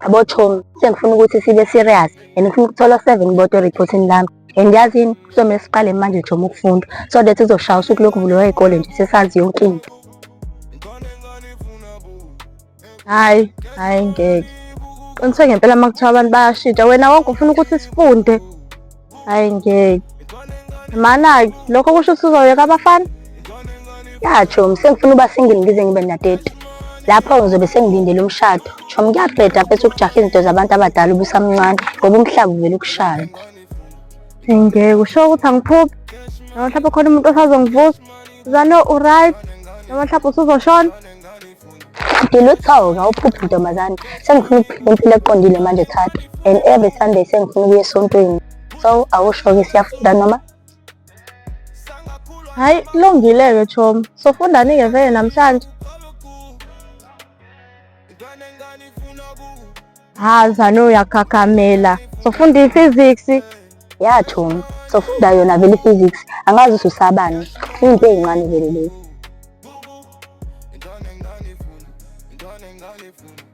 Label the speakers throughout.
Speaker 1: Yabo Chomi, sengifuna ukuthi sibe serious and ngifuna ukuthola 7 bodwa eriphothini lami. And yazini kuzomele siqale manje Chomi ukufunda so that sizoshaya usuku lokuvulwa iy'kole nje sesazi yonke into. Hhayi ngeke. Qiniseke ngempela uma kuthiwa abantu bayashintsha wena wonke ufuna ukuthi sifunde. Hhayi ngeke. Mana-ke lokho kusho ukuthi uzoyeka abafana? Ya Chomi, sengifuna uba single ngize ngibe nadeti. Lapho ngizobe sengilindele umshado. Chomi kuyaqeda mfethu ukujaha izinto zabantu abadala ubusamncane ngoba umhlaba uvele ukushaya. Ngeke usho ukuthi angiphuphi? Noma mhlawumbe khona umuntu osazongivusa? Uzalo u-right? Noma mhlawumbe usuzoshona? Ngiluthawu awuphuphi ntombazane. Sengifuna ukuphila impilo eqondile manje Thato. And every Sunday sengifuna ukuya esontweni. So awusho-ke siyafunda noma? Hhayi kulungile-ke Chomi. Sofundani-ke vele namhlanje? Zane uyakhakamela. Sofunda i-physics. Ya Chomi, sofunda yona vele i-physics. Angazi ususabani. Into ey'ncane vele lezi.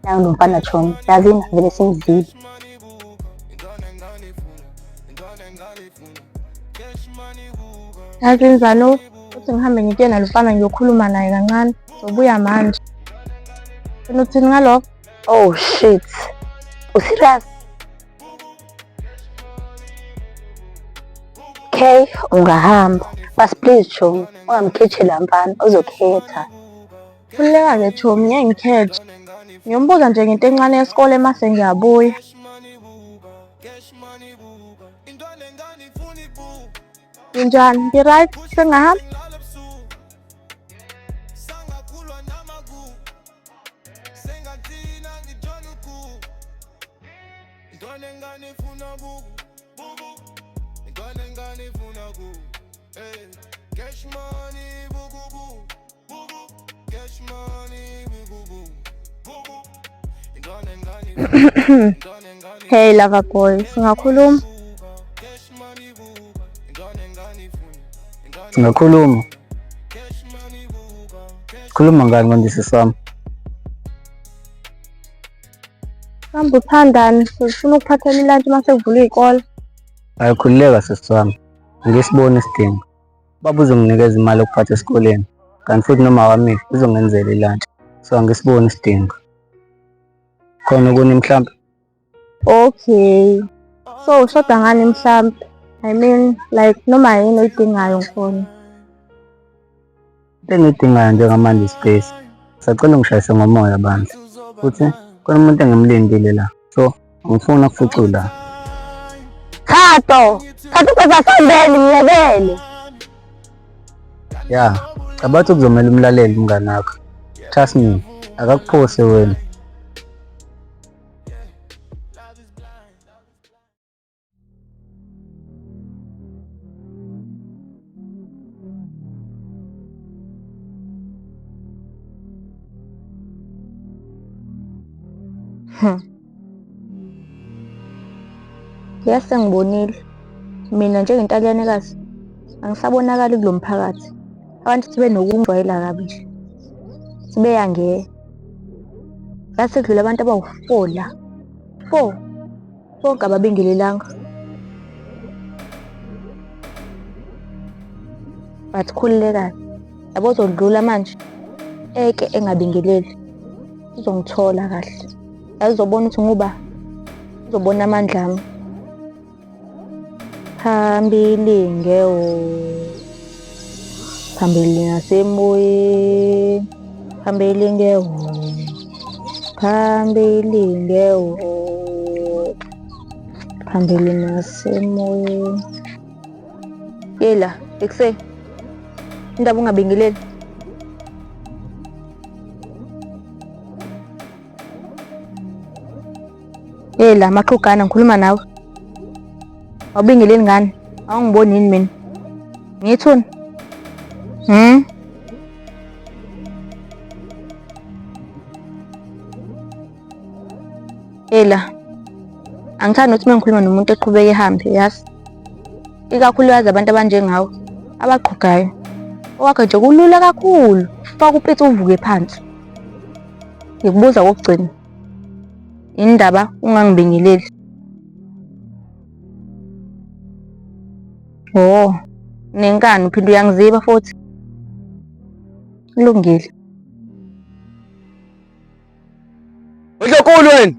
Speaker 1: Nayo lo mfana Chomi, yazini vele simzile. Yazini Zanu, uthi ngihambe ngikuye nalo mfana ngiyokhuluma naye kancane. Zobuya manje. Ufuna ukuthini ngalokho? Oh shit. U-serious? Okay, ungahamba. But please Chomi, ungamkhethi la mfana, uzokhetha. Khululeka-ke Chomi, ngeke ngikhethe. Ngiyombuza nje ngento encane yesikole mase ngiyabuya. Njani? Ngi-right? Sengahamba? Hey lover boy, singakhuluma?
Speaker 2: Singakhuluma. Khuluma ngani ngondisi sami?
Speaker 1: Kambe uthandani? Ufuna ukuphathela ilantshi mase kuvula iy'kole?
Speaker 2: Ayikhululeka sisi wami. Ngisibone isidingo. Ubaba uzonginikeza imali yokuphatha esikoleni. Kanti futhi noma wami uzongenzela ilantshi. So angisiboni isidingo. Khona okunye mhlampe?
Speaker 1: Okay. So ushoda ngani mhlampe? I mean like noma yini oyidingayo ngifona.
Speaker 2: Into engiyidingayo njengamanje ispace. Sacela ungishayise ngomoya bandla. Futhi khona umuntu engimlindile la. So ngifuna ukufucula.
Speaker 1: Thato bezasondele ngiyebele.
Speaker 2: Ya, cabathi kuzomela umlaleli umngane wakho. Trust me, akakuphose wena.
Speaker 1: Yes, ngibonile. Mina njengentalyanekazi angisabonakali kulo mphakathi. Abantu sibe nokungijwayela kabi nje. Sibeyangeke. Yasekudlula abantu abawu-4 la. 4. Bonke ababingelelanga. But khululeka. Yabo uzodlula manje. Eke engabingeleli. Uzongithola kahle. Yazobona ukuthi nguba. Uzobona amandla ami. Phambili phambili nasemoyeni, phambili phambili phambili nasemoyeni. Yela ekuseni indaba ungabingeleli. Yela maqhugana ngikhuluma nawe. Awubingeleli ngani? Awungiboni yini mina? Ngithuni? Ela. Angithandi ukuthi mengikhuluma nomuntu eqhubeka ehambe, yazi. Ikakhulukazi abantu abanjengawe abaqhugayo. Okwakho nje kulula kakhulu. Faka upitsi uvuke phansi. Ngikubuza kokugcina. Indaba ungangibingeleli. Oh, nenkani uphinde uyangiziba futhi. Kulungile.
Speaker 3: Ndlonkulu wena.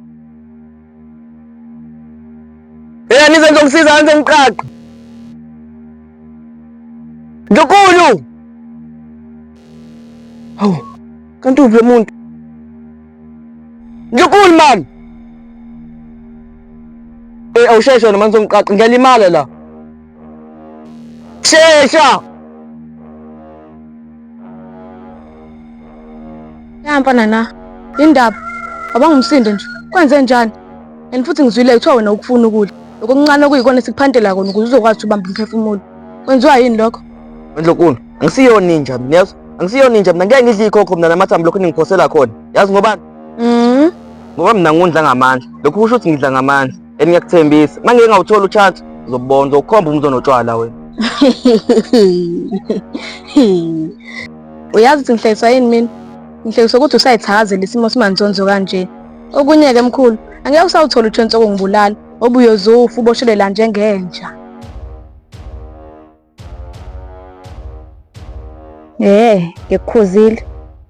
Speaker 3: Nize ngizongisiza ngenze ngiqaqe. Ndlonkulu. Hawu, kanti uphi lo muntu? Ndlonkulu mani. Awusheshe wena manje ngizongiqaqe ngiyalimala la. Shesha.
Speaker 1: Ya mfana na, indaba. Abangumsinde nje. Kwenze njani? And futhi ngizwile kuthiwa wena ukufuna ukudla. Lokho okuncane okuyikona esikuphandela kona ukuze uzokwazi ukuthi ubambe umphefumulo. Kwenziwa yini lokho?
Speaker 3: Ndlonkulu, angisiyo ninja mina yazi. Angisiyo ninja mina ngeke ngidle ikhokho mina namathambo lokho ningiphosela khona. Yazi ngobani? Ngoba mina ngundla ngamandla. Lokho kusho ukuthi ngidla ngamandla. Ngiyakuthembisa. Mangeke ngawuthola uchance uzobona uzokhomba umzono otshwala wena.
Speaker 1: Uyazi ukuthi ngihlekiswa yini mina? Ngihlekiswa ukuthi usayithakazela isimo simanzonzo kanje. Okunye-ke mkhulu, angeke usawuthola uchance okungibulala. Obuye uzofa uboshelela njengenja. Ngikukhuzile.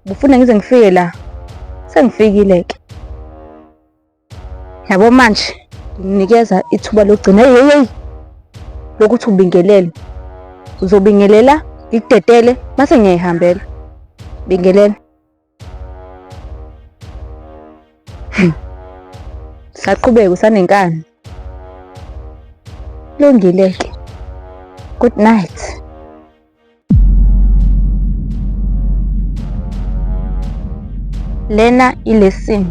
Speaker 1: Ubufuna ngize ngifike la. Sengifikile-ke. Yabo manje nginikeza ithuba lokugcina. Hey. Lokuthi ubingelele. Uzobingelela, ngikudedele, mase ngiyayihambela. Bingelela. Saqhubeka usanenkani. Kulungile-ke. Good night. Lena ilesson.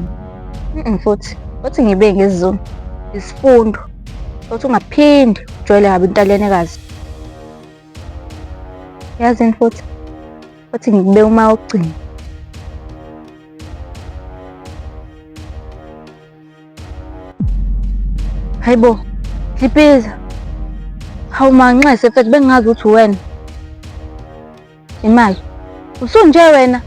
Speaker 1: Futhi ngibe ngesiZulu. Isifundo. Ukuthi ungaphindi ujwayele kabi intalenekazi. Yazini futhi ngikube uma wokugcina. Hayibo, Dlipiza. Hawu manxese mfethu bengingazi ukuthi wena. Imali. Usunje wena.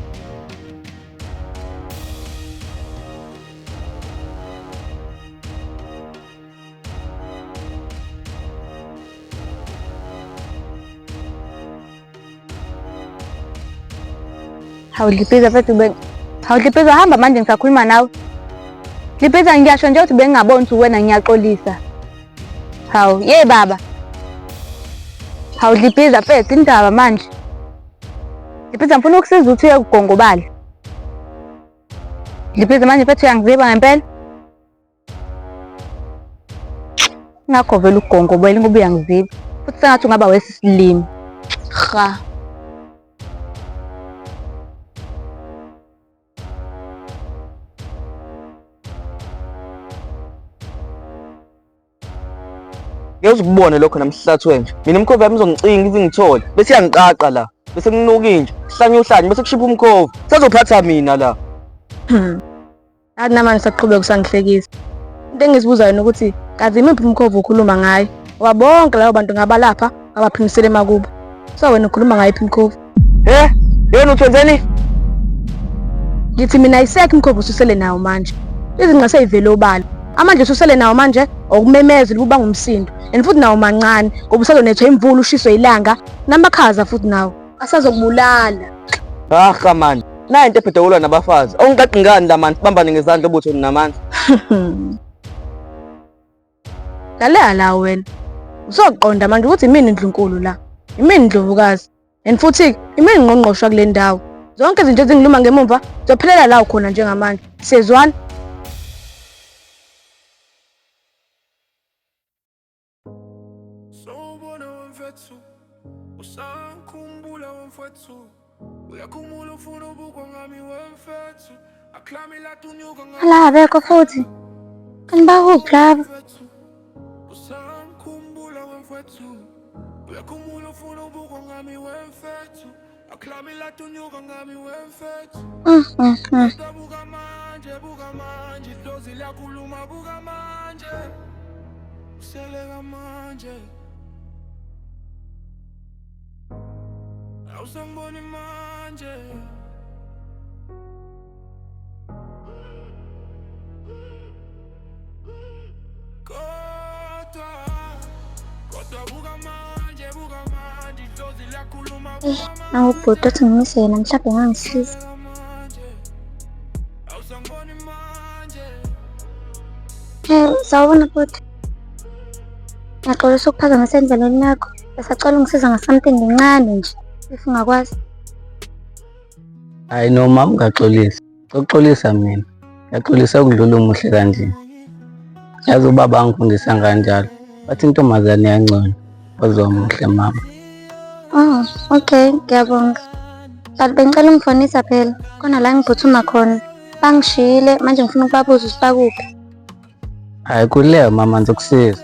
Speaker 1: Hawu Dlipiza mfethu Hawu Dlipiza hamba manje ngisakhuluma nawe. Dlipiza ngiyasho nje ukuthi bengingaboni ukuthi wena ngiyaxolisa. Hawu, baba. Hawu Dlipiza mfethu indaba manje. Dlipiza ngifuna ukusiza ukuthi uye kugongobala. Dlipiza manje mfethu uyangiziba ngempela. Ngakho vele ukugongobela ngoba uyangiziba. Futhi sengathi ungaba wesisilimi. Ha.
Speaker 3: Ngeke ukubone lokho namhlathi wenje. Mina umkhovu yami uzongicinga ize ngithole. Bese iyangiqaqa la. Bese nginuka inje. Hlanye uhlanye bese kushipha umkhovu. Sazophatha mina la.
Speaker 1: Athi namanje saqhubeka usangihlekisa. Into engizibuzayo nokuthi kazi imiphi umkhovu ukhuluma ngayo? Wabonke labo bantu ngabalapha abaphimisele emakubo. So wena ukhuluma ngayiphi imkhovu?
Speaker 3: Yena uthwenzeni?
Speaker 1: Ngithi mina isekho imkhovu ususele nawo manje. Izinqa seyivele obala. Amanje ususele nawo manje okumemezela ukuba ngumsindo. And futhi nawo mancane ngoba usazonethwa imvula ushiswe ilanga namakhaza futhi nawo asazokubulala.
Speaker 3: Man. Nayi into ephethe ukulwa nabafazi. Awungiqaqi ngani la manje sibambane ngezandla obutho namandla.
Speaker 1: Lalela la wena. Uzoqonda manje ukuthi imini Ndlunkulu la. Imini Ndlovukazi. And futhi imini ngqongqosha kule ndawo. Zonke izinto ezingiluma ngemumva zophelela la ukhona njengamanje. Sezwana.
Speaker 4: Usakhumbula wemfethu uyakhumula ufuna ubukwa ngami wemfethu aklamela tunyuka ngami
Speaker 1: Ala abekho futhi. Kanibakuphi laba?
Speaker 4: Usakhumbula wemfethu uyakhumula ufuna ubukwa ngami wemfethu aklamela tunyuka ngami wemfethu buka manje dozi lakhuluma buka manje useleka manje awusangiboni manje
Speaker 5: Awubhuti othi ngimise yena mhlawumbe engangisiza. Sawubona bhuti. Ngiyaxolisa ukuphazamisa endleleni yakho. Besacela ungisiza nga-something encane nje, if ungakwazi.
Speaker 2: Hayi noma ungaxolisi. Ukuxolisa mina. Ngiyaxolisa ukudlula umuhle kanje. Yazi ubaba angifundisa kanjalo. Bathi intombazane yangcono ozomuhle mama.
Speaker 5: Oh, okay, ngiyabonga. Kanti bengicela ungifonisa phela. Khona la ngiphuthuma khona. Bangishiyile manje ngifuna ukubabuza usibakuphi.
Speaker 2: Hayi kuleyo mama ngizokusiza.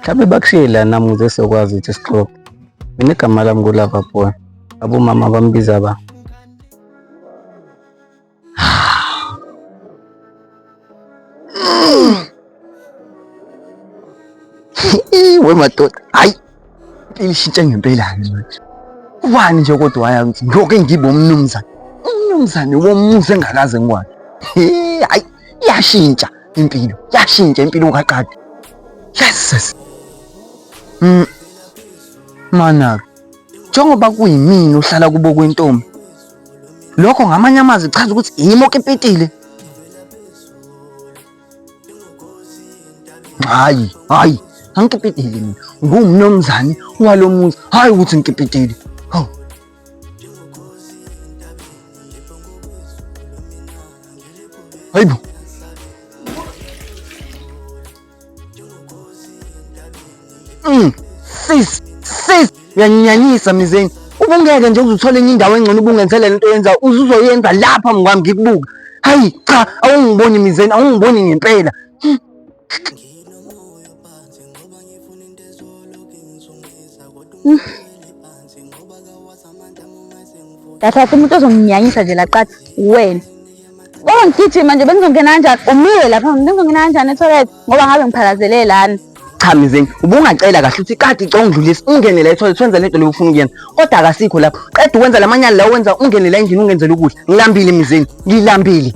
Speaker 2: Mhlawumbe bakushiyile nami ukuze sokwazi ukuthi sixoxe. Mina igama lami kulava boy. Abomama bambiza ba.
Speaker 3: We madoda, hayi impilo ishintshe ngempela manje. Ubani nje kodwa wayazi ukuthi ngilokho ngibe umnumzane womuzi engakaze ngikwazi. Hayi yashintsha impilo ngaqadi. Yes. Mana njengoba kuyimini uhlala kubo kwentombi, lokho ngamanye amazwi chaza ukuthi yimi okepetile. Hayi angikipitile mina, ngumnomzane walomuzi, hayi ukuthi ngikipitile. Hawu hayibo sis uyanyinyanyisa mizeni. Ubungeke nje uzuthole enye indawo engcono ubungenzele lento yenza uzuzoyenza lapha mngwami ngikubuka. Hayi cha, awungiboni mizeni, awungiboni ngempela.
Speaker 1: Yathatha umuntu ozonginyanyisa nje laqathi wena. Ngoba ngigijima nje bengizongena kanjani? Umile lapha bengizongena kanjani etoilet ngoba ngabe ngiphakazele lana.
Speaker 3: Cha mizeni, ubungacela kahle ukuthi kade ungidlulise ungene la etoilet wenza lento leyo ufuna ukuyenza. Kodwa akasikho lapho. Qeda ukwenza lamanyala la wenza ungene la endlini ungenzele ukudla. Ngilambile mizeni, ngilambile.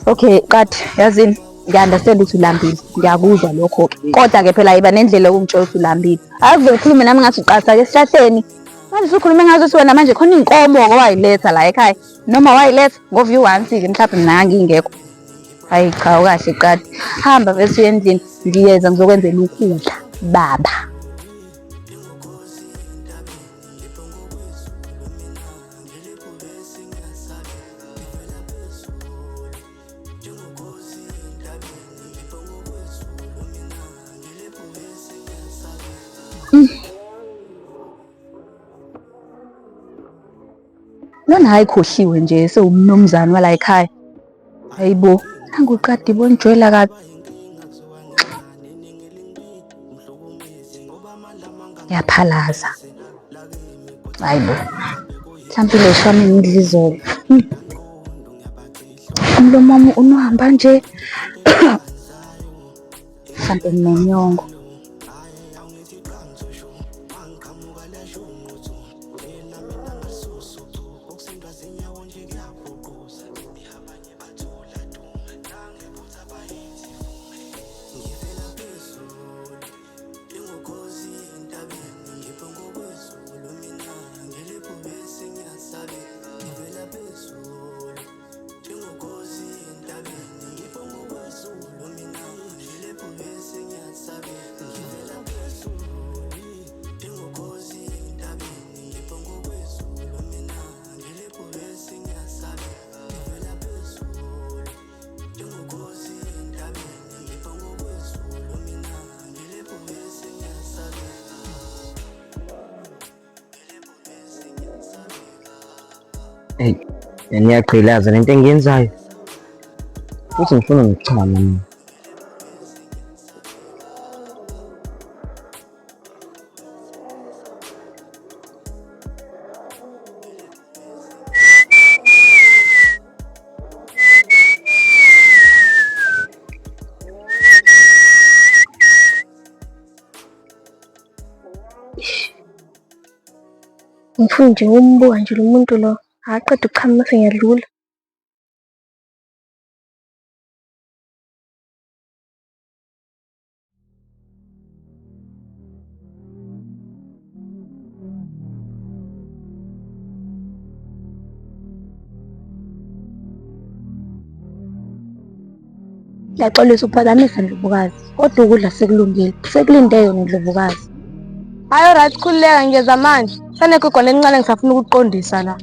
Speaker 1: Okay, qathi yazini ngiya-understand ukuthi ulambile. Ngiyakuzwa lokho-ke. Kodwa-ke phela yiba nendlela yokungitshela ukuthi ulambile. Akuve ukhulume nami ngathi uqatha-ke esihlahleni. Manje usukhulume ngathi wena manje khona iy'nkomo-ke wayiletha la ekhaya. Noma wayiletha ngova i-once-ke mhlawumbe mina ngingekho. Hayi cha ukahle qadi. Hamba bese uye endlini ngiyeza ngizokwenzela ukudla baba. Lona hayi khohliwe nje sewumnumzane wala ekhaya. Hayibo, nangu qadi bonjwela kabi. Yaphalaza. Hayibo. Mhlawumbe lo shami ngidla izolo. Umlomo wami unohamba nje. Mhlawumbe nginenyongo.
Speaker 3: Hey, ngiyaqhilaza lento engiyenzayo. Futhi ngifuna ngichama mina.
Speaker 5: Ngifuna nje umbuka nje lo muntu lo. Aqeda ukuchama mase ngiyadlula. Ngiyaxolisa ukuphazamisa Ndlovukazi, kodwa ukudla sekulungile. Sekulinde yona Ndlovukazi.
Speaker 1: Hayi alright, khululeka ngiyeza manje. Sanekho khona elincane ngisafuna ukukuqondisa la.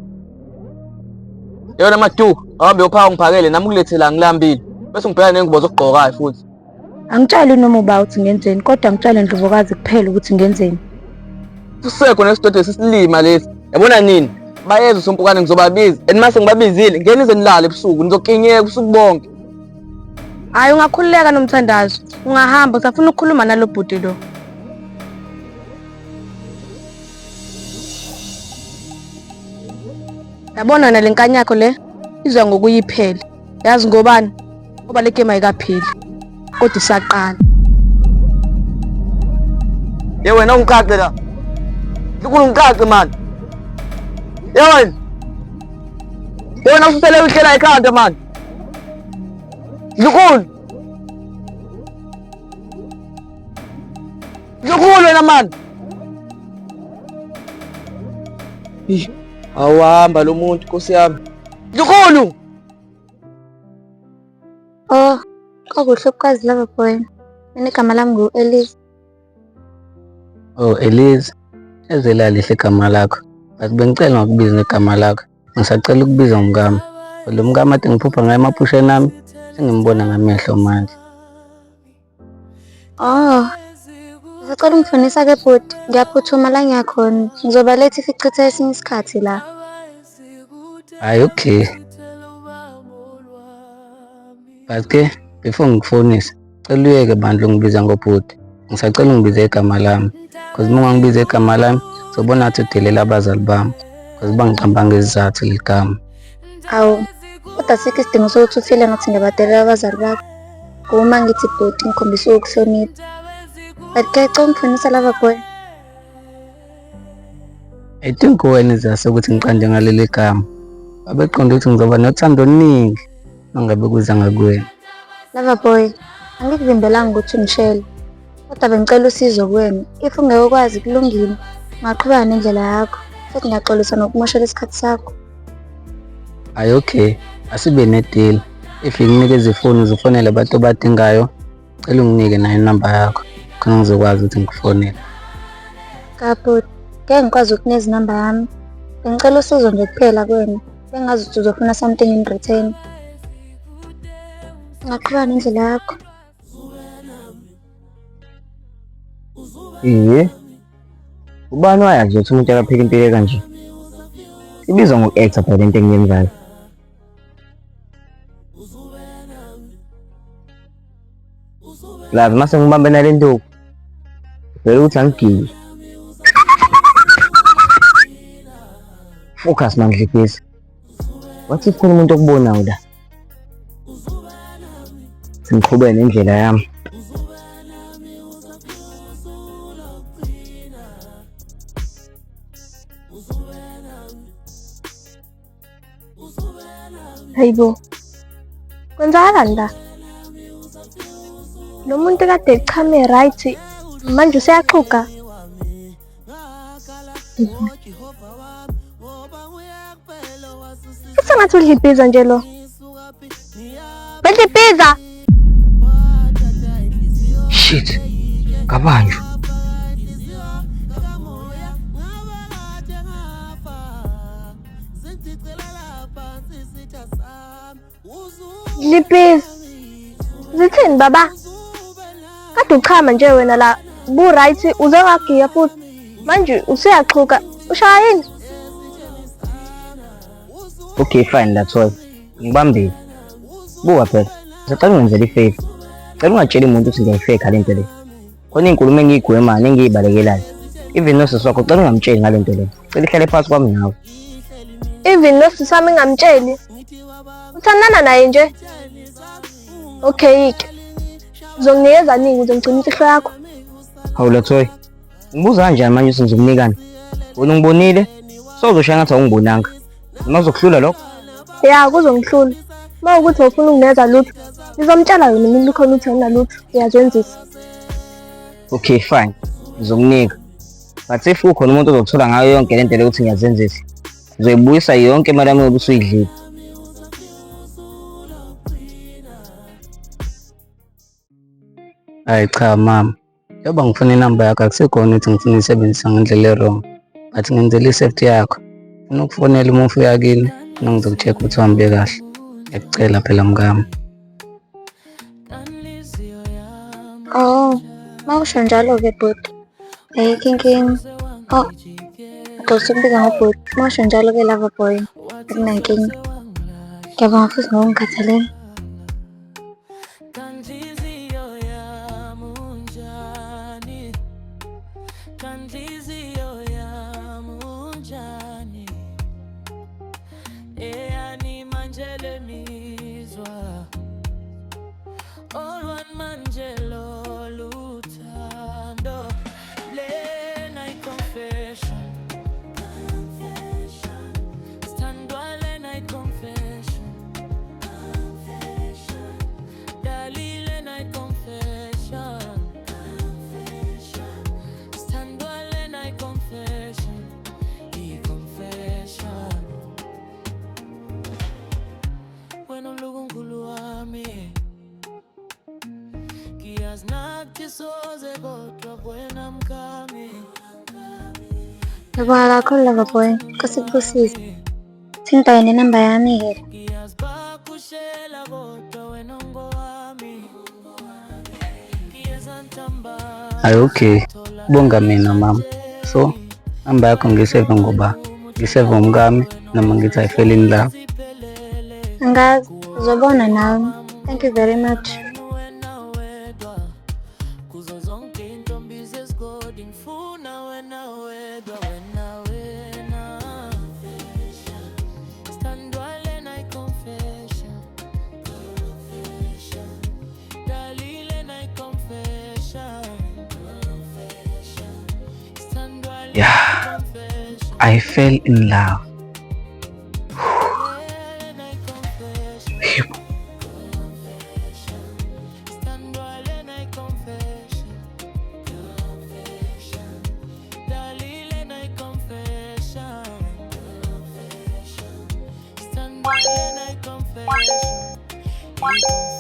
Speaker 3: Yona maduku, ahambe uphaka ungiphakele nami ukulethela ngilambile. Bese ngibheka nengubo zokugqokayo futhi.
Speaker 5: Angitshali noma uba uthi ngenzeni, kodwa ngitshale Ndlovukazi kuphela ukuthi ngenzeni.
Speaker 3: Usekho nesitodo sesilima lesi. Yabona nini? Bayeza usompukane ngizobabiza. And mase ngibabizile, ngene nize nilale ebusuku, nizokinyeka ubusuku bonke.
Speaker 1: Hayi ungakhululeka Nomthandazo. Ungahamba usafuna ukukhuluma nalo bhuti lo. Yabona wena le nkani yakho le izwa ngokuyiphele. Yazi ngobani? Ngoba le game ayikapheli. Kodwa isaqala.
Speaker 3: Ye wena ungiqaqe la. Ngikulu ngiqaqe man. Ye wena. Ye wena usele uhlela ekhanda man. Ngikulu. Ngikulu wena man. Awahamba lo muntu Nkosi yami. Ngikulu.
Speaker 5: Oh, kwakuhle ukwazi lava boy. Mina igama lami ngu-Elise.
Speaker 2: Oh Elise, ezelalihle igama lakho. But bengicela ngokubiza negama lakho. Ngisacela ukubiza umngama. Lo mngama ade ngiphupha ngaye emaphusheni ami, sengimbona ngamehlo manje.
Speaker 5: Oh, ngisacela ungifonisa-ke bhuti. Ngiyaphuthuma la ngiyakhona. Ngizoba late if ichitha esinye isikhathi la.
Speaker 2: Hayi okay. But ke before ngikufonisa, cela uyeke bandla ungibiza ngobhuti. Ngisacela ungibize igama lami. Because uma ungangibiza igama lami, sobona ngathi udelela abazali bami. Because bangiqamba ngezizathu ligama.
Speaker 5: Awu, kodwa sikho isidingo sokuthi uthile ngathi ngiyabadelela abazali bakho. Uma ngithi bhuti ngikhombisa ukuhlonipha. But ke cha ungifonisa lava boy.
Speaker 2: I think wena izase ukuthi ngiqande ngaleli gama. Babeqonda ukuthi ngizoba nothando oluningi mangabe kuza ngakuwena.
Speaker 5: Lava boy, angikuvimbelanga ukuthi ungishele. Kodwa bengicela usizo kuwena. If ungeke ukwazi kulungile, ungaqhubeka nendlela yakho. Futhi ngiyaxolisa nokumoshela isikhathi sakho.
Speaker 2: Hayi okay, asibe nedeal. If nginikeza ifoni uzofonela abantu abadingayo, cela unginike nayo inamba yakho khona ngizokwazi ukuthi ngikufonele.
Speaker 5: Kabhuti, ngeke ngikwazi ukunikeza inamba yami. Bengicela usizo nje kuphela kuwena. Bengazi ukuthi uzofuna something in return. Ungaqhubeka nendlela yakho.
Speaker 6: Iye. Ubani wayazi ukuthi umuntu akapheka impilo kanje? Ibizwa ngoku-actor phela lento engiyenzayo. Lazi mase ngibambe nale nto. Vele ukuthi angigiye. Focus man Dlipisi. Wathi khona umuntu okubonayo la. Singiqhubeke nendlela yami.
Speaker 1: Hayibo. Kwenzakalani la? Lo muntu kade echame right manje useyaxhuga. Sengathi udla ibhiza nje lo. Bedla ibhiza.
Speaker 6: Shit. Kabanjwa.
Speaker 1: Dlipisi. Zithini baba? Kade uchama nje wena la. Bu right uze wagiya futhi. Manje useyaxhuga. Ushaya yini?
Speaker 6: Okay fine that's all. Ngibambile. Buka phela. Sicela ungenzele ifavor. Cela ungatsheli umuntu ukuthi ngiyayifeka lento le. Khona inkulumo engiyigwemayo nengiyibalekelayo. Even nosisi wakho cela ungamtsheli ngalento le. Cela ihlale phansi kwami nawe.
Speaker 1: Even nosisi sami ngamtsheli. Uthandana naye nje. Okay ke. Uzonginikeza nini ukuze ngigcine imfihlo yakho?
Speaker 6: Hawu Lathoyi. Ngibuza kanjani manje ukuthi ngizomnikani? Wena ungibonile? Sawuzoshaya ngathi awungibonanga. Noma uzokuhlula lokho?
Speaker 1: Ya kuzongihlula. Uma ukuthi ufuna ungineza lutho, ngizomtshela yona mina khona ukuthi nginalutho. Uyazwenzisa.
Speaker 6: Okay fine. Ngizomnika. But if ukhona umuntu ozothola ngayo yonke lento le ukuthi ngiyazenzisa. Uzoyibuyisa yonke imali yami obusuyidlile.
Speaker 2: Hayi cha mama, njengoba ngifuna inamba yakho akusekhona ukuthi ngifuna uyisebenzisa ngendlela e-wrong. But ngenzela i-safety yakho. Ngifuna ukufonela uma ufika kini ngizoku-check ukuthi uhambe kahle. Ngiyakucela phela mngami.
Speaker 5: Oh, uma usho njalo-ke bhuti, ayikho inkinga. Oh, ngixolisa ukubiza ngobhuti. Uma usho njalo-ke lover boy, akunankinga. Ngiyabonga futhi ngokungikhathalela. Ngiyabonga kakhulu lover boy. Nkosi ikubusise. Thinta nenamba yami-ke.
Speaker 2: Hayi okay, bonga mina mama. So, namba yakho ngiyiseve ngoba ngiseve umkami noma ngithi I fell in love.
Speaker 5: Angazi, uzobona nawe. Thank you very much.
Speaker 2: Yeah, I fell in love.
Speaker 4: Confession.